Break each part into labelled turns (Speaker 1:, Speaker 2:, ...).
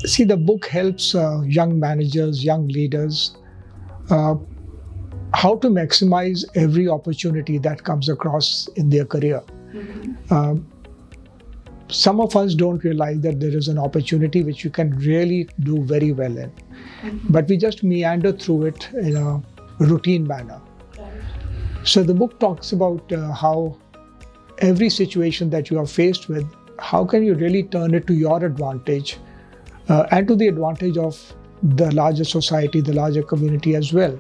Speaker 1: See, the book helps young managers, young leaders, uh, how to maximize every opportunity that comes across in their career. Uh, some of us don't realize that there is an opportunity which you can really do very well in, but we just meander through it in a routine manner. So the book talks about how every situation that you are faced with, how can you really turn it to your advantage and to the advantage of the larger society, the larger community as well,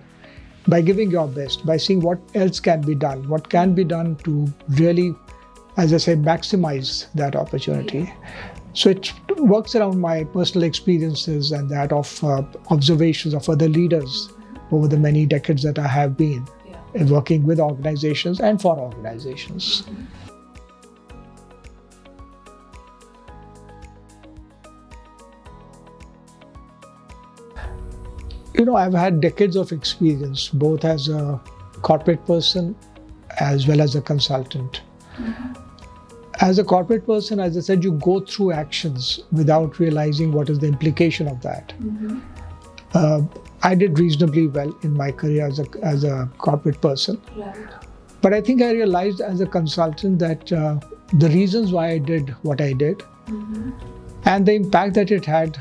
Speaker 1: by giving your best, by seeing what else can be done, what can be done to really, as I said, maximize that opportunity. So it works around my personal experiences and that of observations of other leaders over the many decades that I have been working with organizations and for organizations. You know, I've had decades of experience, both as a corporate person as well as a consultant. As a corporate person, as I said, you go through actions without realizing what is the implication of that. I did reasonably well in my career as a corporate person. But I think I realized as a consultant that the reasons why I did what I did and the impact that it had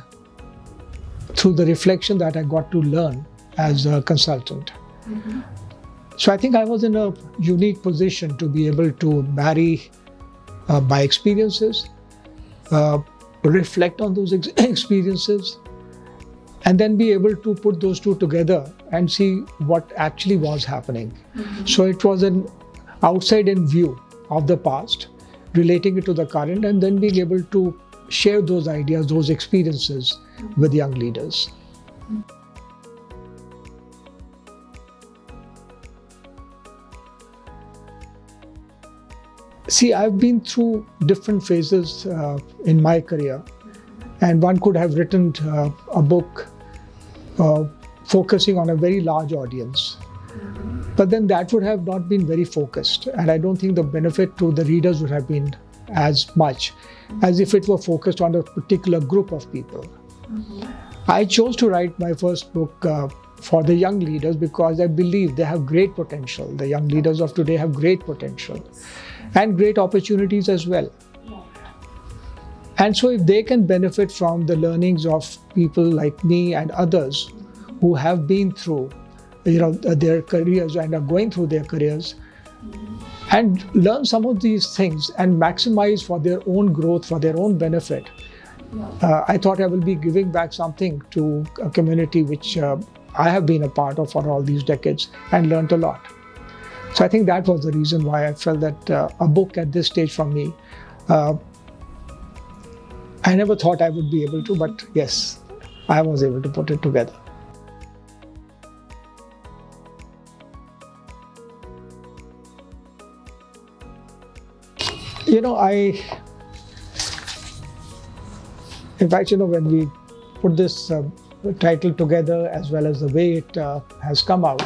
Speaker 1: through the reflection that I got to learn as a consultant. So I think I was in a unique position to be able to marry my experiences, reflect on those experiences, and then be able to put those two together and see what actually was happening. So it was an outside-in view of the past, relating it to the current, and then being able to share those ideas, those experiences with young leaders. See, I've been through different phases in my career, and one could have written a book focusing on a very large audience. But then that would have not been very focused, and I don't think the benefit to the readers would have been as much as if it were focused on a particular group of people. I chose to write my first book for the young leaders because I believe they have great potential. The young leaders of today have great potential and great opportunities as well. And so if they can benefit from the learnings of people like me and others who have been through their careers and are going through their careers, and learn some of these things and maximize for their own growth, for their own benefit, I thought I will be giving back something to a community which I have been a part of for all these decades and learned a lot. So I think that was the reason why I felt that a book at this stage from me, I never thought I would be able to, but yes, I was able to put it together. You know, in fact, when we put this title together as well as the way it has come out,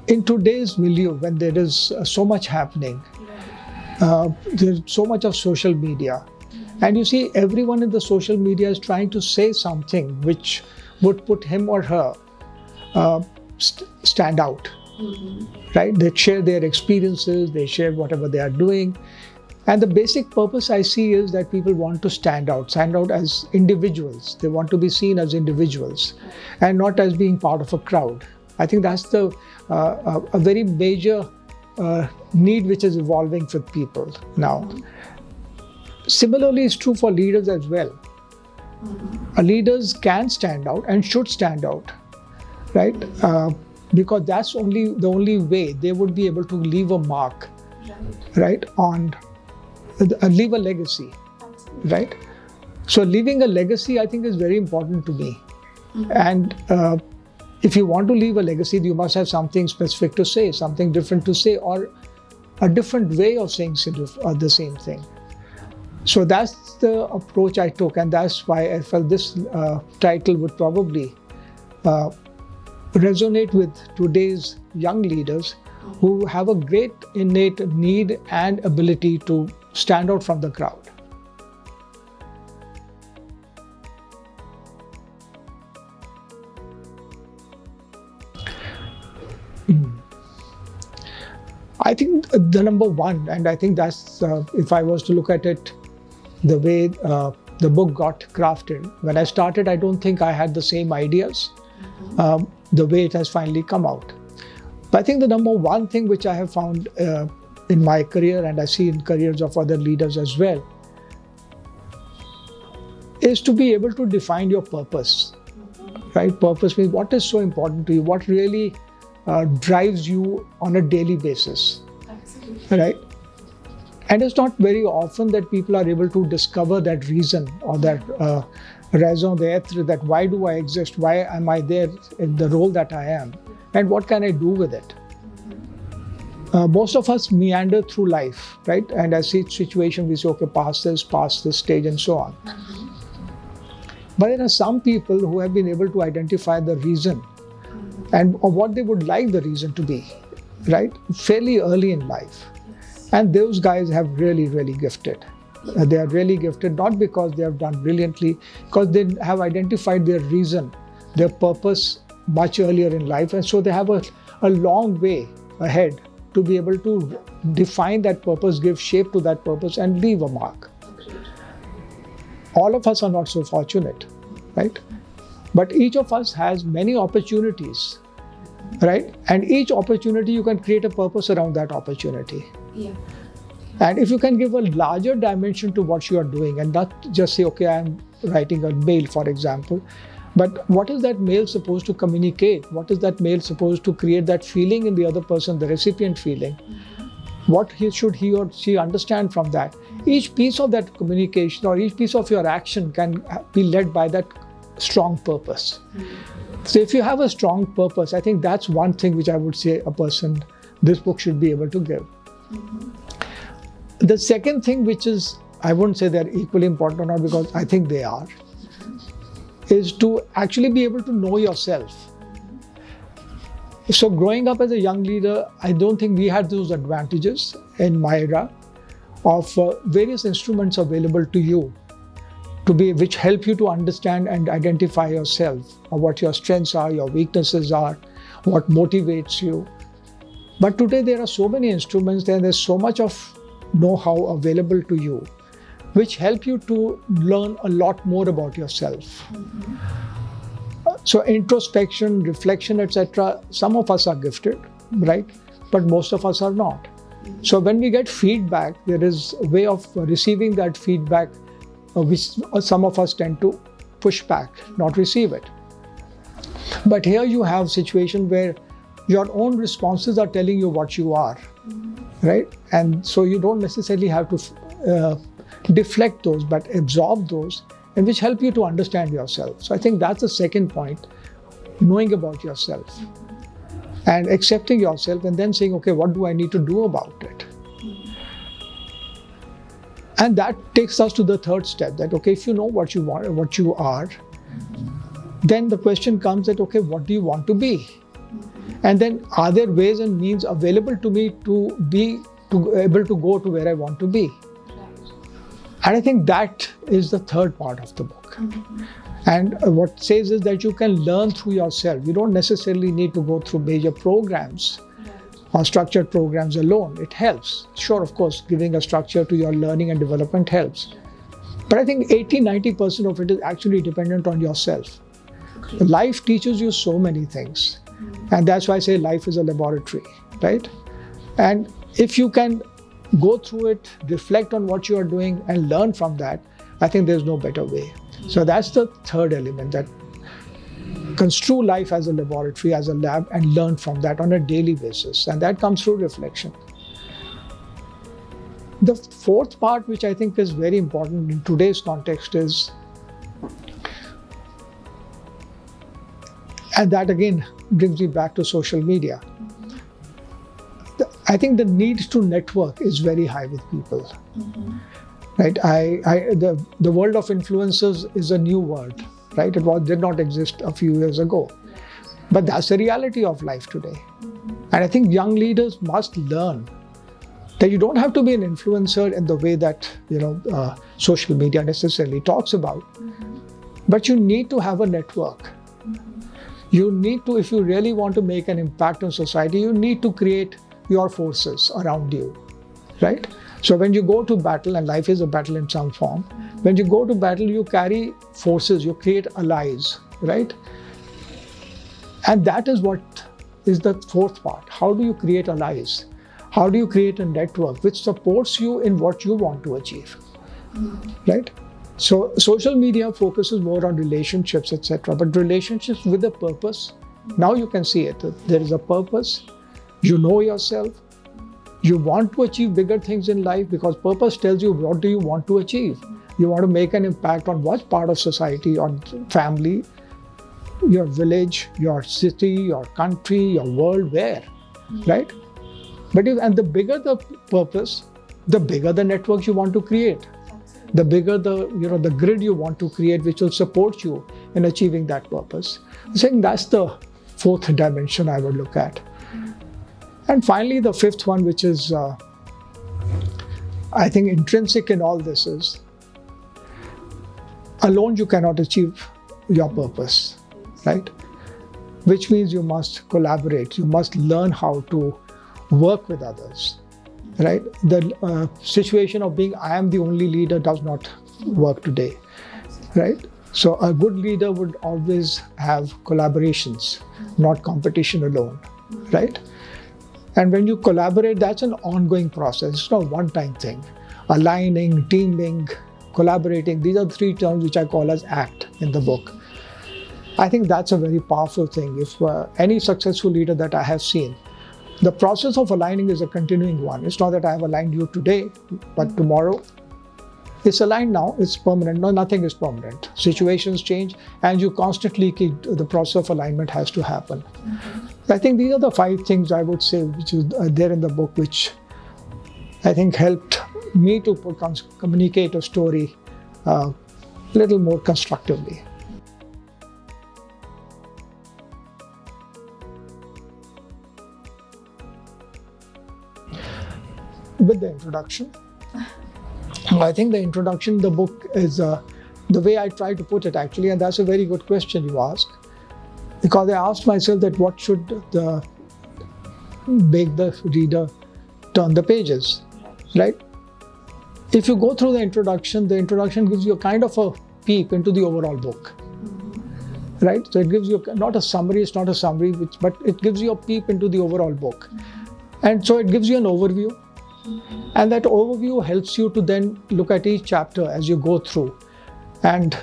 Speaker 1: in today's milieu, when there is so much happening, there's so much of social media, and you see everyone in the social media is trying to say something which would put him or her stand out. Right? They share their experiences, they share whatever they are doing. And the basic purpose I see is that people want to stand out as individuals. They want to be seen as individuals and not as being part of a crowd. I think that's a very major need which is evolving with people now. Similarly, it's true for leaders as well. Leaders can stand out and should stand out, right? Because that's the only way they would be able to leave a mark, right, on leave a legacy, right? So leaving a legacy, I think, is very important to me. And if you want to leave a legacy, you must have something specific to say, something different to say, or a different way of saying the same thing. So that's the approach I took, and that's why I felt this title would probably resonate with today's young leaders who have a great innate need and ability to stand out from the crowd. I think the number one, and I think that's, if I was to look at it the way the book got crafted, when I started, I don't think I had the same ideas the way it has finally come out. But I think the number one thing which I have found in my career, and I see in careers of other leaders as well, is to be able to define your purpose. Right? Purpose means what is so important to you, what really drives you on a daily basis. Absolutely. Right? And it's not very often that people are able to discover that reason or that raison d'etre, that why do I exist, why am I there in the role that I am, and what can I do with it. Most of us meander through life, right? And as each situation we say, okay, past this stage, and so on. But there are some people who have been able to identify the reason and or what they would like the reason to be, right? Fairly early in life. And those guys have really, really gifted. They are really gifted, not because they have done brilliantly, because they have identified their reason, their purpose much earlier in life. And so they have a long way ahead to be able to define that purpose, give shape to that purpose, and leave a mark. All of us are not so fortunate, right? But each of us has many opportunities, right? And each opportunity, you can create a purpose around that opportunity. Yeah. And if you can give a larger dimension to what you are doing and not just say, okay, I'm writing a mail, for example, but what is that mail supposed to communicate? What is that mail supposed to create that feeling in the other person, the recipient feeling? What should he or she understand from that? Each piece of that communication or each piece of your action can be led by that strong purpose. So if you have a strong purpose, I think that's one thing which I would say a person, this book should be able to give. The second thing, which is, I wouldn't say they're equally important or not, because I think they are, is to actually be able to know yourself. So growing up as a young leader, I don't think we had those advantages in my era of various instruments available to you which help you to understand and identify yourself, or what your strengths are, your weaknesses are, what motivates you. But today there are so many instruments, there's so much of know-how available to you, which help you to learn a lot more about yourself. So introspection, reflection, etc., some of us are gifted, right? But most of us are not. So when we get feedback, there is a way of receiving that feedback which some of us tend to push back, not receive it. But here you have a situation where your own responses are telling you what you are, right? And so you don't necessarily have to deflect those, but absorb those, and which help you to understand yourself. So I think that's the second point, knowing about yourself and accepting yourself, and then saying, okay, what do I need to do about it? And that takes us to the third step, that, okay, if you know what you want, what you are, then the question comes that, okay, what do you want to be? And then are there ways and means available to me to be able to go to where I want to be? And I think that is the third part of the book. And what it says is that you can learn through yourself. You don't necessarily need to go through major programs or structured programs alone. It helps. Sure, of course, giving a structure to your learning and development helps. But I think 80-90% of it is actually dependent on yourself. Life teaches you so many things. And that's why I say life is a laboratory, right? And if you can go through it, reflect on what you are doing, and learn from that, I think there's no better way. So that's the third element, that construe life as a laboratory, as a lab, and learn from that on a daily basis. And that comes through reflection. The fourth part, which I think is very important in today's context, is, and that again brings me back to social media. I think the need to network is very high with people. Right? The world of influencers is a new world, right? It did not exist a few years ago. But that's the reality of life today. And I think young leaders must learn that you don't have to be an influencer in the way that social media necessarily talks about, but you need to have a network. You need to, if you really want to make an impact on society, you need to create your forces around you, right? So when you go to battle, and life is a battle in some form, when you go to battle, you carry forces, you create allies, right? And that is what is the fourth part. How do you create allies? How do you create a network which supports you in what you want to achieve, right? So social media focuses more on relationships, etc. But relationships with a purpose, now you can see it. There is a purpose. You know yourself. You want to achieve bigger things in life because purpose tells you what do you want to achieve. You want to make an impact on what part of society, on family, your village, your city, your country, your world, where, right? And the bigger the purpose, the bigger the network you want to create. The bigger the grid you want to create, which will support you in achieving that purpose. I'm saying that's the fourth dimension I would look at. And finally, the fifth one, which is, I think, intrinsic in all this is, alone you cannot achieve your purpose, right? Which means you must collaborate. You must learn how to work with others, right? The situation of being I am the only leader does not work today, right? So a good leader would always have collaborations, not competition alone, right? And when you collaborate, that's an ongoing process. It's not a one-time thing. Aligning, teaming, collaborating, these are three terms which I call as ACT in the book. I think that's a very powerful thing. If any successful leader that I have seen, the process of aligning is a continuing one. It's not that I have aligned you today, but tomorrow. It's aligned now, it's permanent. No, nothing is permanent. Situations change, and you constantly keep the process of alignment has to happen. I think these are the 5 things I would say which is there in the book, which I think helped me to communicate a story a little more constructively. With the introduction, I think the introduction, the book is the way I try to put it actually, and that's a very good question you ask. Because I asked myself that what should make the reader turn the pages, right? If you go through the introduction gives you a kind of a peek into the overall book, right? So it gives you not a summary, it's not a summary, but it gives you a peep into the overall book. And so it gives you an overview. And that overview helps you to then look at each chapter as you go through and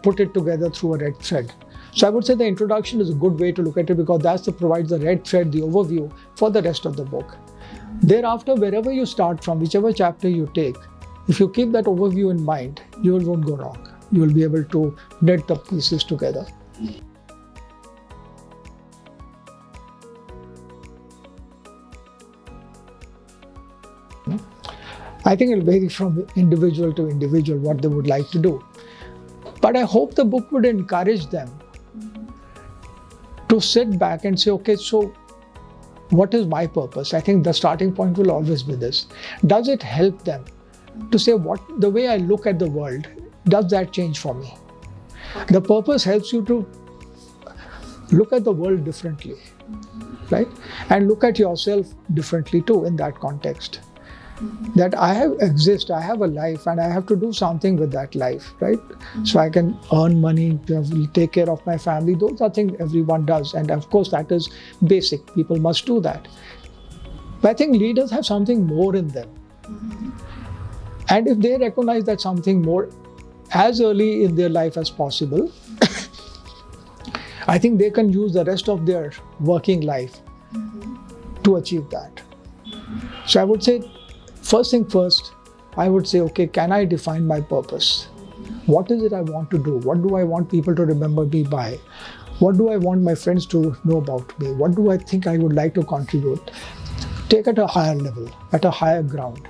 Speaker 1: put it together through a red thread. So I would say the introduction is a good way to look at it because that provides the red thread, the overview for the rest of the book. Thereafter, wherever you start from, whichever chapter you take, if you keep that overview in mind, you won't go wrong. You will be able to knit the pieces together. I think it will vary from individual to individual what they would like to do. But I hope the book would encourage them to sit back and say, okay, so what is my purpose? I think the starting point will always be this. Does it help them to say the way I look at the world, does that change for me? The purpose helps you to look at the world differently, right? And look at yourself differently too in that context. That I have a life and I have to do something with that life, right? So I can earn money, take care of my family. Those are things everyone does. And of course, that is basic. People must do that. But I think leaders have something more in them. And if they recognize that something more as early in their life as possible, I think they can use the rest of their working life to achieve that. So I would say, first thing first, I would say, okay, can I define my purpose? What is it I want to do? What do I want people to remember me by? What do I want my friends to know about me? What do I think I would like to contribute? Take it at a higher level, at a higher ground.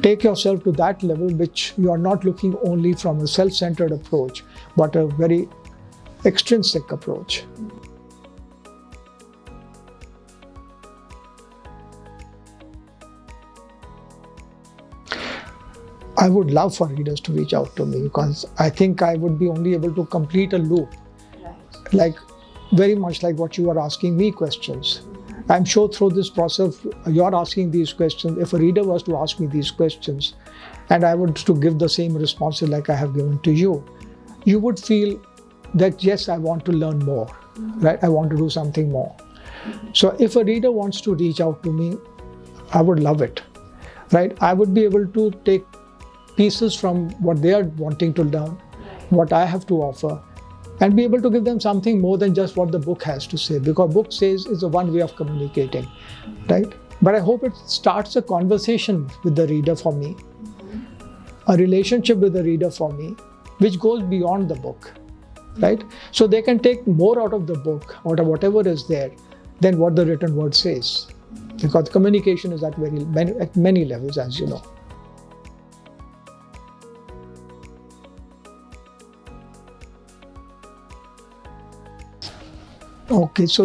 Speaker 1: Take yourself to that level which you are not looking only from a self-centered approach, but a very extrinsic approach. I would love for readers to reach out to me, because I think I would be only able to complete a loop.
Speaker 2: Right.
Speaker 1: Like, very much like what you are asking me questions. I'm sure through this process, you're asking these questions. If a reader was to ask me these questions, and I would to give the same responses like I have given to you, you would feel that, yes, I want to learn more, right? I want to do something more. So if a reader wants to reach out to me, I would love it, right? I would be able to take pieces from what they are wanting to learn, what I have to offer, and be able to give them something more than just what the book has to say, because book says is a one way of communicating, right? But I hope it starts a conversation with the reader for me, a relationship with the reader for me, which goes beyond the book, right? So they can take more out of the book, out of whatever is there, than what the written word says, because communication is at many levels, as you know. Okay, so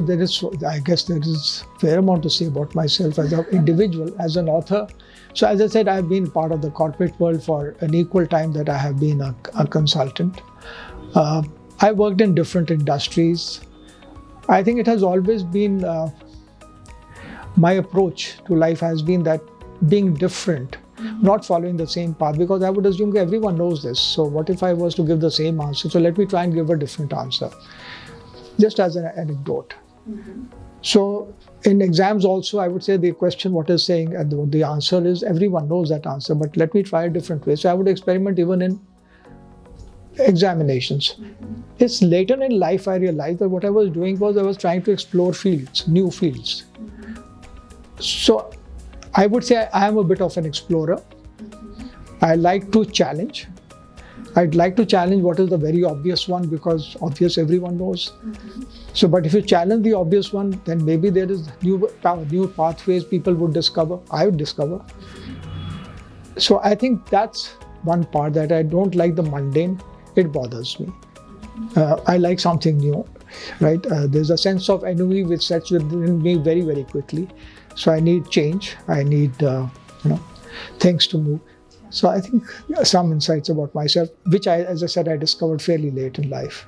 Speaker 1: I guess there is a fair amount to say about myself as an individual, as an author. So as I said, I've been part of the corporate world for an equal time that I have been a consultant. I worked in different industries. I think it has always been, my approach to life has been that being different, not following the same path, because I would assume everyone knows this. So what if I was to give the same answer? So let me try and give a different answer. Just as an anecdote. So in exams also, I would say the question what is saying and what the answer is, everyone knows that answer, but let me try a different way. So I would experiment even in examinations. It's later in life I realized that what I was doing was I was trying to explore fields, new fields. So I would say I am a bit of an explorer. I like to challenge. I'd like to challenge what is the very obvious one, because obvious everyone knows. So, but if you challenge the obvious one, then maybe there is new pathways people would discover, I would discover. So I think that's one part, that I don't like the mundane. It bothers me. I like something new, right? There's a sense of ennui which sets within me very, very quickly. So I need change. I need, things to move. So I think some insights about myself, which as I said, I discovered fairly late in life.